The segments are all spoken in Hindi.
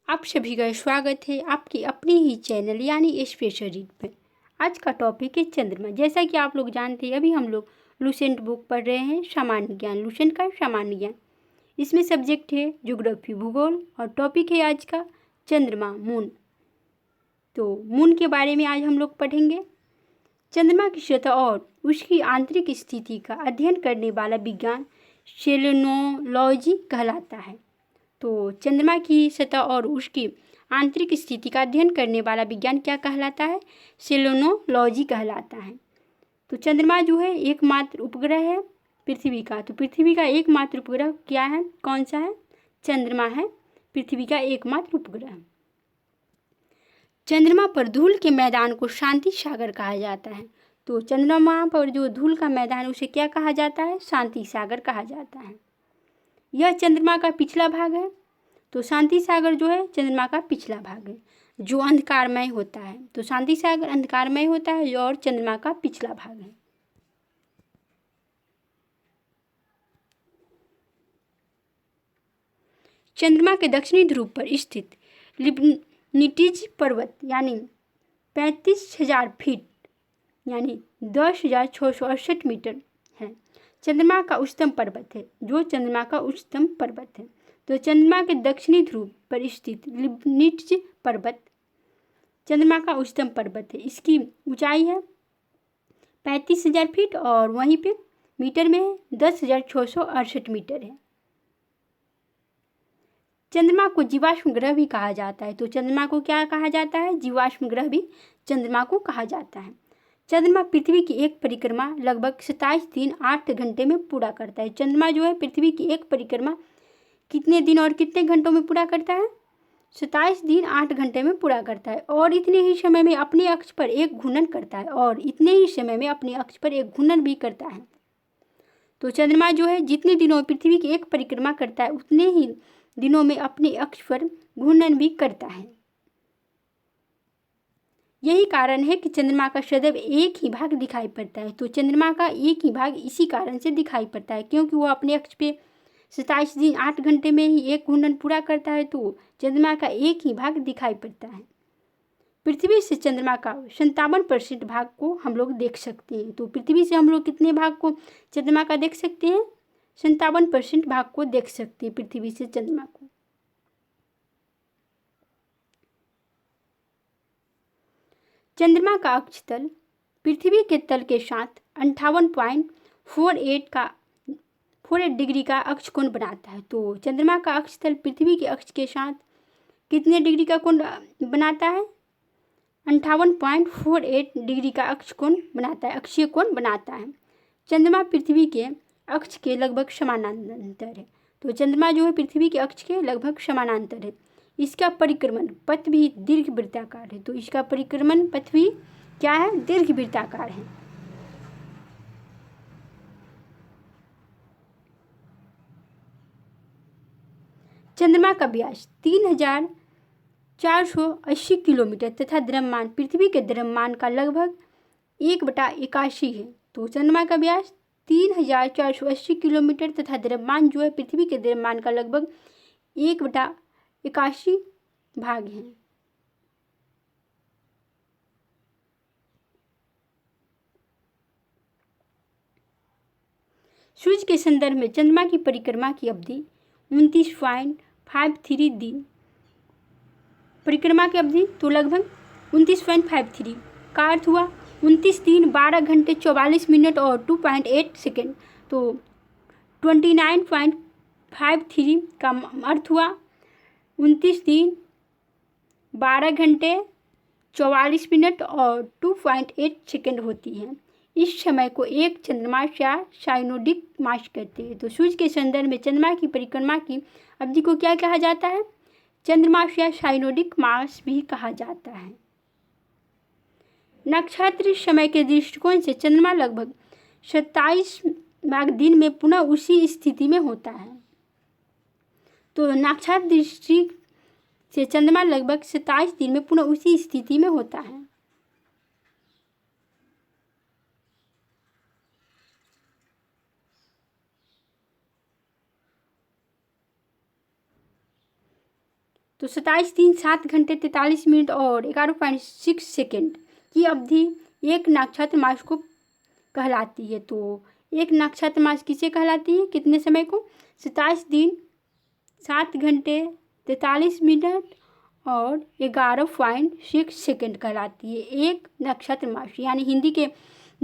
आप सभी का स्वागत है आपकी अपनी ही चैनल यानी स्पेशल रीड पर। आज का टॉपिक है चंद्रमा। जैसा कि आप लोग जानते हैं, अभी हम लोग लुसेंट बुक पढ़ रहे हैं, सामान्य ज्ञान, लुसेंट का सामान्य ज्ञान। इसमें सब्जेक्ट है ज्योग्राफी, भूगोल, और टॉपिक है आज का चंद्रमा, मून। तो मून के बारे में आज हम लोग पढ़ेंगे। चंद्रमा की सतह और उसकी आंतरिक स्थिति का अध्ययन करने वाला विज्ञान सेलेनोलॉजी कहलाता है। तो चंद्रमा की सतह और उसकी आंतरिक स्थिति का अध्ययन करने वाला विज्ञान क्या कहलाता है? सेलेनोलॉजी कहलाता है। तो चंद्रमा जो है एकमात्र उपग्रह है पृथ्वी का। तो पृथ्वी का एकमात्र उपग्रह क्या है, कौन सा है? चंद्रमा है पृथ्वी का एकमात्र उपग्रह। चंद्रमा पर धूल के मैदान को शांति सागर कहा जाता है। तो चंद्रमा पर जो धूल का मैदान उसे क्या कहा जाता है? शांति सागर कहा जाता है। यह चंद्रमा का पिछला भाग है। तो शांति सागर जो है चंद्रमा का पिछला भाग है जो अंधकारमय होता है। तो शांति सागर अंधकारमय होता है और चंद्रमा का पिछला भाग है। चंद्रमा के दक्षिणी ध्रुव पर स्थित लिब्निटीज पर्वत यानी 35,000 फीट यानी 10,668 मीटर है। चंद्रमा का उच्चतम पर्वत है जो चंद्रमा का उच्चतम पर्वत है। तो चंद्रमा के दक्षिणी ध्रुव पर स्थित लिब्निटीज पर्वत चंद्रमा का उच्चतम पर्वत है। इसकी ऊंचाई है 35,000 फीट और वहीं पे मीटर में 10,668 मीटर है। चंद्रमा को जीवाश्म ग्रह भी कहा जाता है। तो चंद्रमा को क्या कहा जाता है? जीवाश्म ग्रह भी चंद्रमा को कहा जाता है। चंद्रमा पृथ्वी की एक परिक्रमा लगभग 27 दिन 8 घंटे में पूरा करता है। चंद्रमा जो है पृथ्वी की एक परिक्रमा कितने दिन और कितने घंटों में पूरा करता है? 27 दिन 8 घंटे में पूरा करता है और इतने ही समय में अपने अक्ष पर एक घूर्णन करता है और इतने ही समय में अपने अक्ष पर एक घूर्णन भी करता है। तो चंद्रमा जो है जितने दिनों में पृथ्वी की एक परिक्रमा करता है उतने ही दिनों में अपने अक्ष पर घूर्णन भी करता है। यही कारण है कि चंद्रमा का सदैव एक ही भाग दिखाई पड़ता है। तो चंद्रमा का एक ही भाग इसी कारण से दिखाई पड़ता है क्योंकि वो अपने अक्ष पे 27 दिन 8 घंटे में ही एक घूर्णन पूरा करता है। तो चंद्रमा का एक ही भाग दिखाई पड़ता है। पृथ्वी से चंद्रमा का 57% भाग को हम लोग देख सकते हैं। तो पृथ्वी से हम लोग कितने भाग को चंद्रमा का देख सकते हैं? 57% भाग को देख सकते हैं पृथ्वी से चंद्रमा को। चंद्रमा का अक्ष तल पृथ्वी के तल के साथ 58.48 डिग्री का अक्ष कोण बनाता है। तो चंद्रमा का अक्ष तल पृथ्वी के अक्ष के साथ कितने डिग्री का कोण बनाता है? 58.48 डिग्री का अक्ष कोण बनाता है, अक्षीय कोण बनाता है। चंद्रमा पृथ्वी के अक्ष के लगभग समानांतर है। तो चंद्रमा जो है पृथ्वी के अक्ष के लगभग समानांतर है। इसका परिक्रमण पथ भी दीर्घ वृत्ताकार है। तो इसका परिक्रमण पथ भी क्या है? दीर्घ वृत्ताकार है। चंद्रमा का व्यास 3,480 किलोमीटर तथा द्रव्यमान पृथ्वी के द्रव्यमान का लगभग 1/81 है। तो चंद्रमा का व्यास 3,480 किलोमीटर तथा द्रव्यमान जो है पृथ्वी के द्रव्यमान का लगभग 1/81 भाग है। सूर्य के संदर्भ में चंद्रमा की परिक्रमा की अवधि 29.53 दिन। परिक्रमा की अवधि तो लगभग 29.53 का अर्थ हुआ 29 दिन 12 घंटे 44 मिनट और 2.8 सेकेंड। तो 29.53 का अर्थ हुआ 29 दिन 12 घंटे 44 मिनट और 2.8 सेकेंड होती है। इस समय को एक चंद्रमास या साइनोडिक मास कहते हैं। तो सूर्य के संदर्भ में चंद्रमा की परिक्रमा की अवधि को क्या कहा जाता है? चंद्रमास या साइनोडिक मास भी कहा जाता है। नक्षत्र समय के दृष्टिकोण से चंद्रमा लगभग 27 भाग दिन में पुनः उसी स्थिति में होता है। तो नक्षत्र दृष्टि से चंद्रमा लगभग 27 दिन में पुनः उसी स्थिति में होता है। तो 27 दिन 7 घंटे 43 मिनट और 11.6 सेकेंड की अवधि एक नक्षत्र मास को कहलाती है। तो एक नक्षत्र मास किसे कहलाती है? कितने समय को? 27 दिन 7 घंटे 43 मिनट और 11.6 सेकेंड कहलाती है एक नक्षत्र मास। यानी हिंदी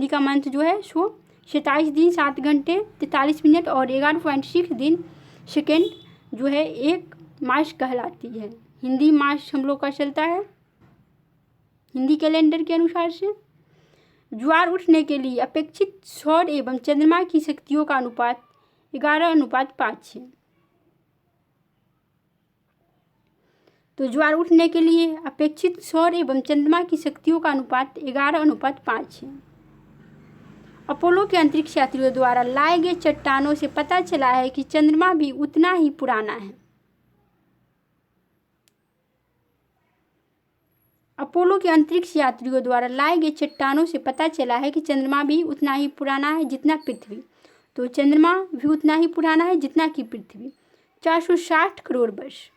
का मंथ जो है सो 27 दिन 7 घंटे 43 मिनट और 11.6 दिन सेकेंड जो है एक मास कहलाती है। हिंदी मास हम लोग का चलता है हिंदी कैलेंडर के अनुसार से। ज्वार उठने के लिए अपेक्षित सौर एवं चंद्रमा की शक्तियों का अनुपात 11:5 है। तो ज्वार उठने के लिए अपेक्षित सौर एवं चंद्रमा की शक्तियों का अनुपात 11:5 है। अपोलो के अंतरिक्ष यात्रियों द्वारा लाए गए चट्टानों से पता चला है कि चंद्रमा भी उतना ही पुराना है। अपोलो के अंतरिक्ष यात्रियों द्वारा लाए गए चट्टानों से पता चला है कि चंद्रमा भी उतना ही पुराना है जितना पृथ्वी। तो चंद्रमा भी उतना ही पुराना है जितना कि पृथ्वी, 460 करोड़ वर्ष।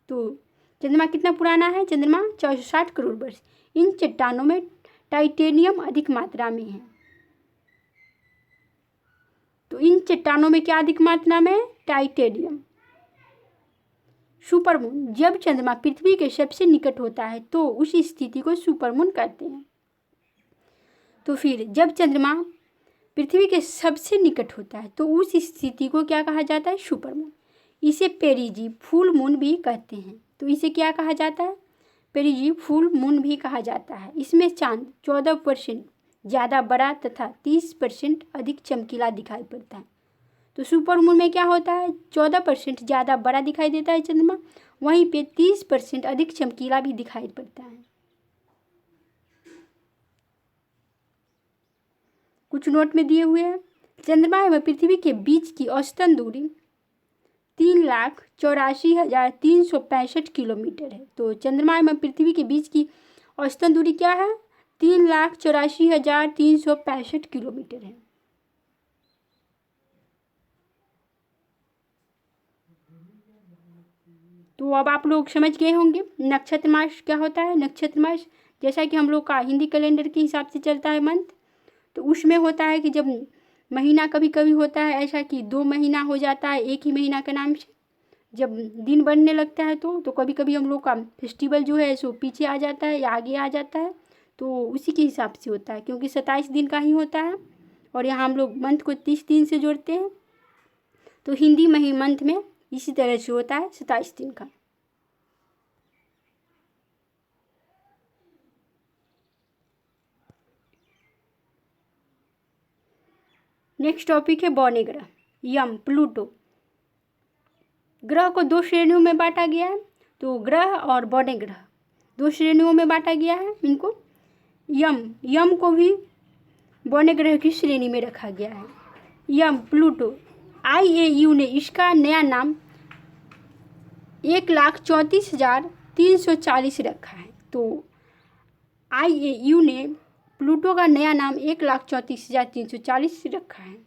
तो चंद्रमा कितना पुराना है? चंद्रमा 460 करोड़ वर्ष। इन चट्टानों में टाइटेनियम अधिक मात्रा में है। तो इन चट्टानों में क्या अधिक मात्रा में? टाइटेनियम। सुपरमून, जब चंद्रमा पृथ्वी के सबसे निकट होता है तो उस स्थिति को सुपरमून कहते हैं। तो फिर जब चंद्रमा पृथ्वी के सबसे निकट होता है तो उस स्थिति को क्या कहा जाता है? सुपरमून। इसे पेरिजी फुल मून भी कहते हैं। तो इसे क्या कहा जाता है? पेरिजी फुल मून भी कहा जाता है। इसमें चांद 14% ज़्यादा बड़ा तथा 30% अधिक चमकीला दिखाई पड़ता है। तो सुपर मून में क्या होता है? 14% ज़्यादा बड़ा दिखाई देता है चंद्रमा, वहीं पे 30% अधिक चमकीला भी दिखाई पड़ता है। कुछ नोट में दिए हुए हैं। चंद्रमा एवं पृथ्वी के बीच की औसतन दूरी 3,84,365 किलोमीटर है। तो चंद्रमा एवं पृथ्वी के बीच की औसतन दूरी क्या है? 3,84,365 किलोमीटर है। तो अब आप लोग समझ गए होंगे नक्षत्र मास क्या होता है। नक्षत्र मास जैसा कि हम लोग का हिंदी कैलेंडर के हिसाब से चलता है मंथ, तो उसमें होता है कि जब महीना कभी कभी होता है ऐसा कि 2 महीना हो जाता है एक ही महीना के नाम से, जब दिन बढ़ने लगता है तो कभी कभी हम लोग का फेस्टिवल जो है सो पीछे आ जाता है या आगे आ जाता है। तो उसी के हिसाब से होता है, क्योंकि 27 दिन का ही होता है और यहाँ हम लोग मंथ को 30 दिन से जोड़ते हैं। तो हिंदी मंथ में इसी तरह से होता है 27 दिन का। नेक्स्ट टॉपिक है बौने ग्रह। यम, प्लूटो। ग्रह को 2 श्रेणियों में बांटा गया है। तो ग्रह और बौने ग्रह 2 श्रेणियों में बांटा गया है इनको। यम को भी बौने ग्रह की श्रेणी में रखा गया है। यम, प्लूटो, IAU ने इसका नया नाम 1,34,340 रखा है। तो IAU ने प्लूटो का नया नाम 1,34,340 रखा है।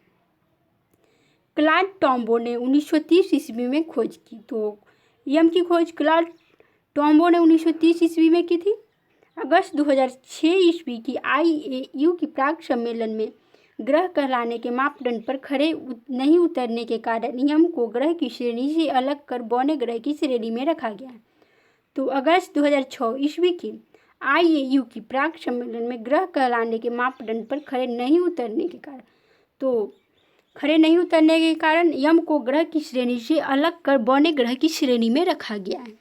क्लॉड टॉम्बो ने 1930 ईस्वी में खोज की। तो यम की खोज क्लॉड टॉम्बो ने 1930 ईस्वी में की थी। अगस्त 2006 ईस्वी की IAU की प्राग सम्मेलन में ग्रह कहलाने के मापदंड पर खरे नहीं उतरने के कारण यम को ग्रह की श्रेणी से अलग कर बौने ग्रह की श्रेणी में रखा गया। तो अगस्त 2006 ईस्वी की IAU की प्राग सम्मेलन में ग्रह कहलाने के मापदंड पर खरे नहीं उतरने के कारण यम को ग्रह की श्रेणी से अलग कर बौने ग्रह की श्रेणी में रखा गया है।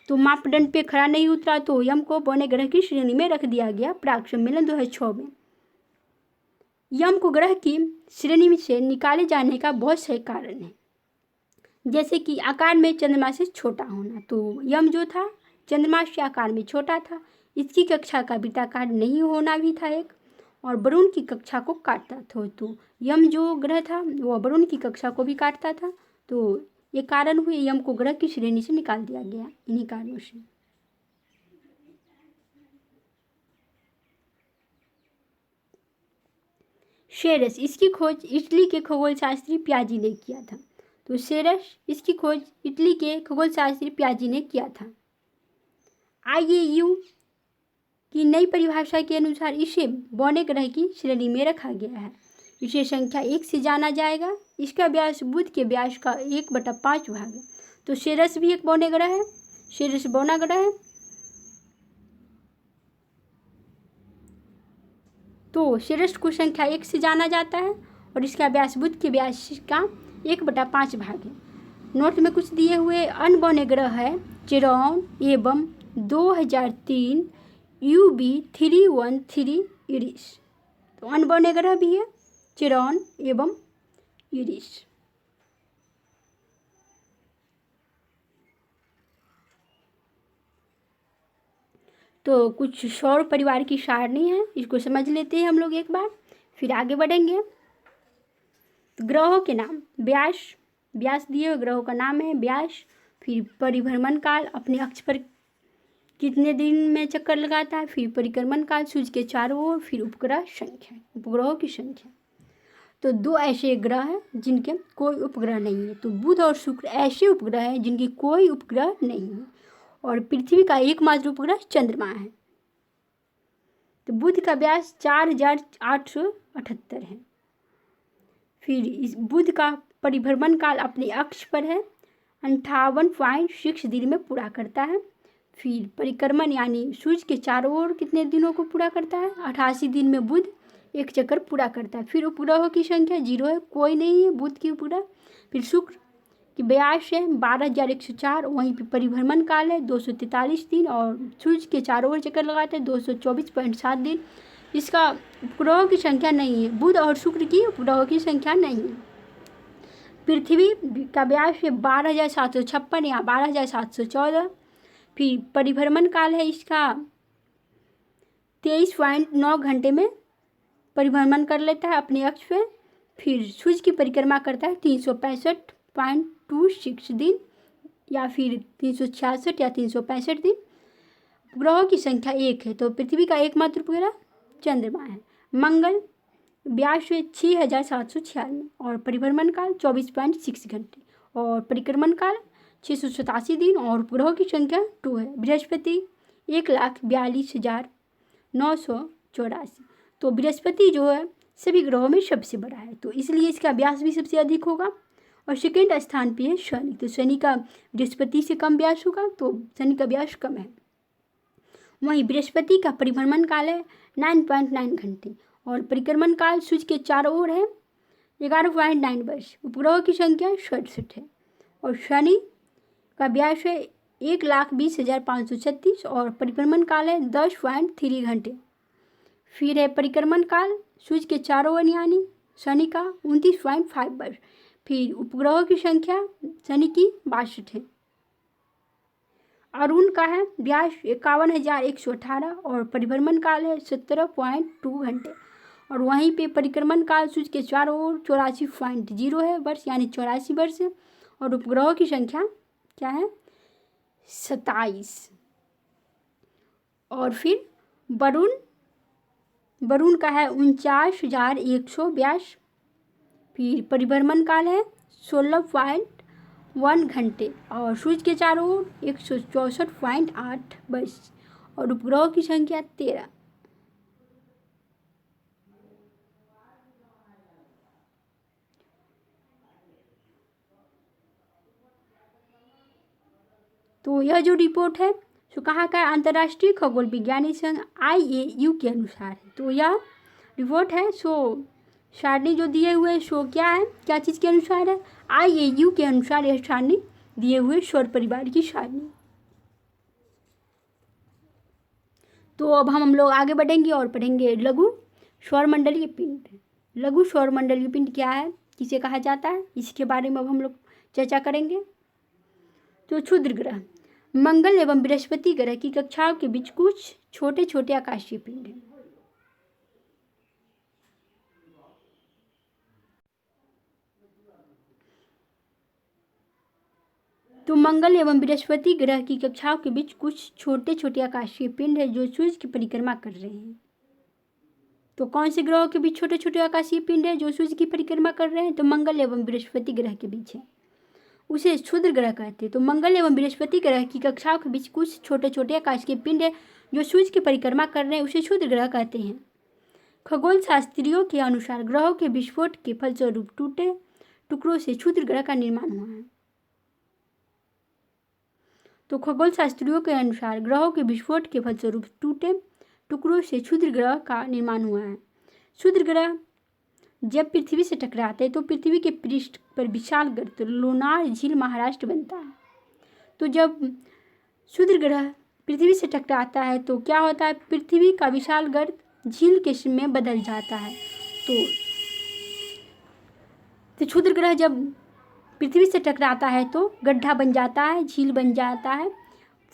तो मापदंड पे खरा नहीं उतरा तो यम को बौने ग्रह की श्रेणी में रख दिया गया प्राग सम्मेलन 2006 में। यम को ग्रह की श्रेणी से निकाले जाने का बहुत से कारण है, जैसे कि आकार में चंद्रमा से छोटा होना। तो यम जो था चंद्रमा से आकार में छोटा था, इसकी कक्षा का वृत्ताकार नहीं होना भी था एक, और वरुण की कक्षा को काटता था। तो यम जो ग्रह था वो वरुण की कक्षा को भी काटता था। तो ये कारण हुए यम को ग्रह की श्रेणी से निकाल दिया गया इन्हीं कारणों से। शेरस, इसकी खोज इटली के खगोल शास्त्री पियाजी ने किया था। तो सेरस, इसकी खोज इटली के खगोलशास्त्री पियाजी ने किया था। IAU की नई परिभाषा के अनुसार इसे बौने ग्रह की श्रेणी में रखा गया है। इसे संख्या 1 से जाना जाएगा। इसका व्यास बुध के व्यास का 1/5 भाग है। तो सेरस भी एक बौने ग्रह है, सेरस बौना ग्रह है। तो सेरस को संख्या 1 से जाना जाता है और इसका व्यास बुध के व्यास का 1/5 भाग है। नोट में कुछ दिए हुए अन्य बौने ग्रह है चिरौन एवं 2003 UB313 यूरिस। तो अन्य बौने ग्रह भी है चिरौन एवं यूरिस। तो कुछ सौर परिवार की सारणी है, इसको समझ लेते हैं हम लोग एक बार, फिर आगे बढ़ेंगे। तो ग्रहों के नाम, व्यास दिए हुए ग्रहों का नाम है व्यास। फिर परिभ्रमण काल, अपने अक्ष पर कितने दिन में चक्कर लगाता है। फिर परिक्रमण काल, सूर्य के चारों ओर। फिर उपग्रह संख्या, उपग्रहों की संख्या। तो 2 ऐसे ग्रह हैं जिनके कोई उपग्रह नहीं है। तो बुध और शुक्र ऐसे उपग्रह हैं जिनकी कोई उपग्रह नहीं है। और पृथ्वी का एकमात्र उपग्रह चंद्रमा है। तो बुध का व्यास 4878 है। फिर इस बुध का परिभ्रमण काल अपने अक्ष पर है 58.6 दिन में पूरा करता है। फिर परिक्रमण यानी सूर्य के चारों ओर कितने दिनों को पूरा करता है, 88 दिन में बुध एक चक्कर पूरा करता है। फिर उपग्रहों की संख्या 0 है, कोई नहीं है बुध की उपग्रह। फिर शुक्र की व्यास है 12,104, वहीं पे परिभ्रमण काल है 243 दिन और सूर्य के चारों ओर चक्कर लगाते हैं 224.7 दिन। इसका उपग्रहों की संख्या नहीं है, बुध और शुक्र की उपग्रहों की संख्या नहीं है। पृथ्वी का व्यास है 12,756 या 12,714। फिर परिभ्रमण काल है इसका 23.9 घंटे में परिभ्रमण कर लेता है अपने अक्ष पे। फिर सूर्य की परिक्रमा करता है 365.26 दिन या फिर 366 या 365 दिन। ग्रहों की संख्या 1 है। तो पृथ्वी का एकमात्र उपग्रह चंद्रमा है। मंगल व्यास है 6,796 और परिभ्रमण काल 24.6 घंटे और परिक्रमण काल 687 दिन और उपग्रहों की संख्या 2 है। बृहस्पति 1,42,984। तो बृहस्पति जो है सभी ग्रहों में सबसे बड़ा है, तो इसलिए इसका व्यास भी सबसे अधिक होगा। और सेकेंड स्थान पे है शनि। तो शनि का बृहस्पति से कम व्यास होगा, तो शनि का व्यास कम है। वहीं बृहस्पति का परिभ्रमण काल है 9.9 घंटे और परिक्रमण काल सूर्य के चारों ओर है 11.9 वर्ष। उपग्रहों की संख्या 67 है और शनि का व्यास है 1,20,536 और परिक्रमण काल है 10.3 घंटे। फिर है परिक्रमण काल सूर्य के चारों ओर यानी शनि का 29.5 वर्ष। फिर उपग्रहों की संख्या शनि की 62 है। अरुण का है व्यास 51,118 और परिभ्रमण काल है 17.2 घंटे और वहीं पे परिक्रमण काल सूर्य के चारों ओर 84.0 है वर्ष यानी 84 वर्ष है। और उपग्रहों की संख्या क्या है 27। और फिर वरुण का है 49,182। फिर परिभ्रमण काल है 16.1 घंटे और सूर्य के चारों ओर 164.8 वर्ष और उपग्रहों की संख्या 13। तो यह जो रिपोर्ट है सो कहाँ का है, अंतर्राष्ट्रीय खगोल विज्ञानी संघ IAU के अनुसार है। तो यह रिपोर्ट है सो सारणी जो दिए हुए सो क्या है, क्या चीज़ के अनुसार है, IAU के अनुसार यह सारणी दिए हुए सौर परिवार की सारणी। तो अब हम लोग आगे बढ़ेंगे और पढ़ेंगे लघु सौरमंडलीय पिंड। लघु सौरमंडलीय पिंड क्या है, किसे कहा जाता है, इसके बारे में अब हम लोग चर्चा करेंगे। तो क्षुद्र ग्रह मंगल एवं बृहस्पति ग्रह की कक्षाओं के बीच कुछ छोटे छोटे आकाशीय पिंड हैं। तो मंगल एवं बृहस्पति ग्रह की कक्षाओं के बीच कुछ छोटे छोटे आकाशीय पिंड है जो सूर्य की परिक्रमा कर रहे हैं। तो कौन से ग्रहों के बीच छोटे छोटे आकाशीय पिंड है जो सूर्य की परिक्रमा कर रहे हैं, तो मंगल एवं बृहस्पति ग्रह के बीच है। उसे क्षुद्र ग्रह कहते हैं। तो मंगल एवं बृहस्पति ग्रह की कक्षाओं के बीच कुछ छोटे छोटे आकाश के पिंड है जो सूर्य की परिक्रमा कर रहे हैं, उसे क्षुद्र ग्रह कहते हैं। खगोल शास्त्रियों के अनुसार ग्रहों के विस्फोट के फलस्वरूप टूटे टुकड़ों से क्षुद्र ग्रह का निर्माण हुआ है। तो खगोल शास्त्रियों के अनुसार ग्रहों के विस्फोट के फलस्वरूप टूटे टुकड़ों से क्षुद्र ग्रह का निर्माण हुआ है। क्षुद्र ग्रह जब पृथ्वी से टकराते हैं तो पृथ्वी के पृष्ठ पर विशाल गर्त लोनार झील महाराष्ट्र बनता है। तो जब क्षुद्र ग्रह पृथ्वी से टकराता है तो क्या होता है, पृथ्वी का विशाल गर्त झील के में बदल जाता है। तो क्षुद्र ग्रह जब पृथ्वी से टकराता है तो गड्ढा बन जाता है, झील बन जाता है।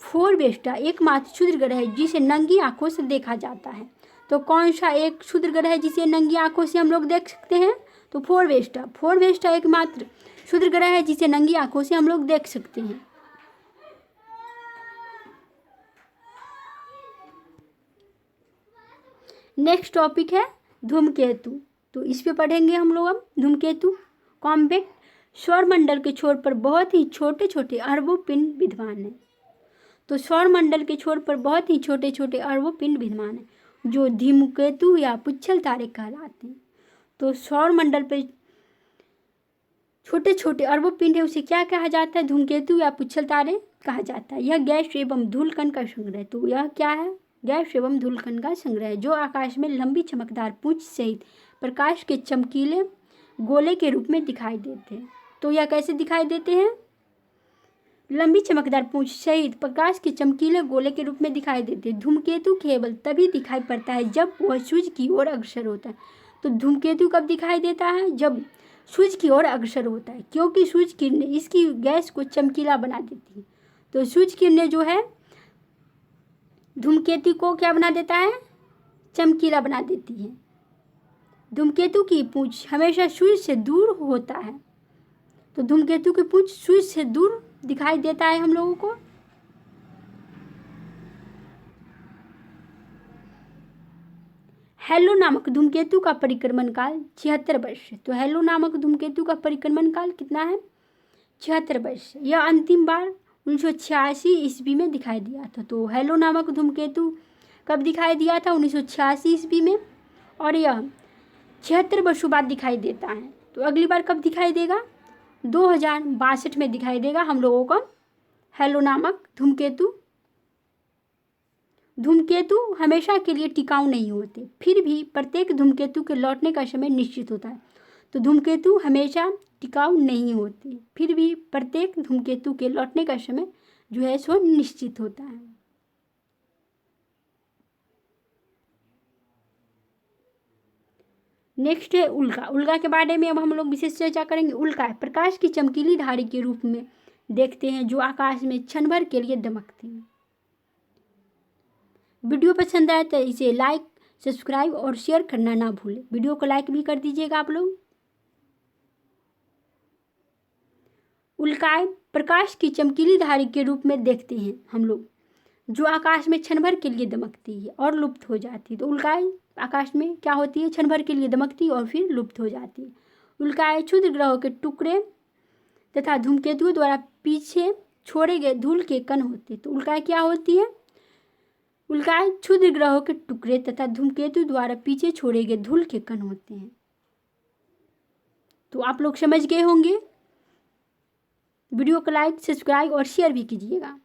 फोरवेस्टा एकमात्र क्षुद्र ग्रह है जिसे नंगी आंखों से देखा जाता है। तो कौन सा एक क्षुद्र ग्रह है जिसे नंगी आंखों से हम लोग देख सकते हैं? तो फोरवेस्टा एकमात्र क्षुद्र ग्रह है जिसे नंगी आंखों से हम लोग देख सकते हैं। नेक्स्ट टॉपिक है धूमकेतु। तो इस पे पढ़ेंगे हम लोग अब धूमकेतु। कॉम्पैक्ट सौरमंडल के छोर पर बहुत ही छोटे छोटे अरबों पिंड विद्यमान है। तो सौरमंडल के छोर पर बहुत ही छोटे छोटे अरबों पिंड विद्यमान है जो धूमकेतु या पुच्छल तारे कहलाते हैं। तो सौरमंडल पे छोटे छोटे अरबों पिंड है, उसे क्या कहा जाता है? धूमकेतु या पुच्छल तारे कहा जाता है। यह गैस एवं धूलकण का संग्रह है। तो यह क्या है? गैस एवं धूलकण का संग्रह है जो आकाश में लंबी चमकदार पूंछ सहित प्रकाश के चमकीले गोले के रूप में दिखाई देते हैं। तो यह कैसे दिखाई देते हैं? लंबी चमकदार पूंछ सहित प्रकाश के चमकीले गोले के रूप में दिखाई देते हैं। धूमकेतु केवल तभी दिखाई पड़ता है जब वह सूर्य की ओर अग्रसर होता है। तो धूमकेतु कब दिखाई देता है? जब सूर्य की ओर अग्रसर होता है, क्योंकि सूर्य किरणें इसकी गैस को चमकीला बना देती है। तो सूर्य किरणें जो है धूमकेतु को क्या बना देता है? चमकीला बना देती है। धूमकेतु की पूंछ हमेशा सूर्य से दूर होता है। तो धूमकेतु की पूंछ सूर्य से दूर दिखाई देता है हम लोगों को। हेलो नामक धूमकेतु का परिक्रमण काल 76 वर्ष है। तो हेलो नामक धूमकेतु का परिक्रमण काल कितना है? 76 वर्ष। यह अंतिम बार 1986 ईस्वी में दिखाई दिया था। तो हेलो नामक धूमकेतु कब दिखाई दिया था? 1986 ईस्वी में। और यह 76 वर्षों बाद दिखाई देता है। तो अगली बार कब दिखाई देगा? 2062 में दिखाई देगा हम लोगों को हेलो नामक धूमकेतु। धूमकेतु हमेशा के लिए टिकाऊ नहीं होते, फिर भी प्रत्येक धूमकेतु के लौटने का समय निश्चित होता है। तो धूमकेतु हमेशा टिकाऊ नहीं होते, फिर भी प्रत्येक धूमकेतु के लौटने का समय जो है सो निश्चित होता है। नेक्स्ट है उल्का। उल्का के बारे में अब हम लोग विशेष चर्चा करेंगे। उल्का प्रकाश की चमकीली धारी के रूप में देखते हैं जो आकाश में क्षण भर के लिए दमकती है। वीडियो पसंद आए तो इसे लाइक, सब्सक्राइब और शेयर करना ना भूलें। वीडियो को लाइक भी कर दीजिएगा आप लोग। उल्काएं प्रकाश की चमकीली धारी के रूप में देखते हैं हम लोग जो आकाश में क्षण भर के लिए दमकती है और लुप्त हो जाती है। तो उल्काएं आकाश में क्या होती है? क्षण भर के लिए दमकती और फिर लुप्त हो जाती है। उल्काएं क्षुद्र ग्रहों के टुकड़े तथा धूमकेतुओं द्वारा पीछे छोड़े गए धूल के कण होते हैं। तो उल्काएं क्या होती है? उल्काएं क्षुद्र ग्रहों के टुकड़े तथा धूमकेतु द्वारा पीछे छोड़े गए धूल के कण होते हैं। तो आप लोग समझ गए होंगे। वीडियो को लाइक, सब्सक्राइब और शेयर भी कीजिएगा।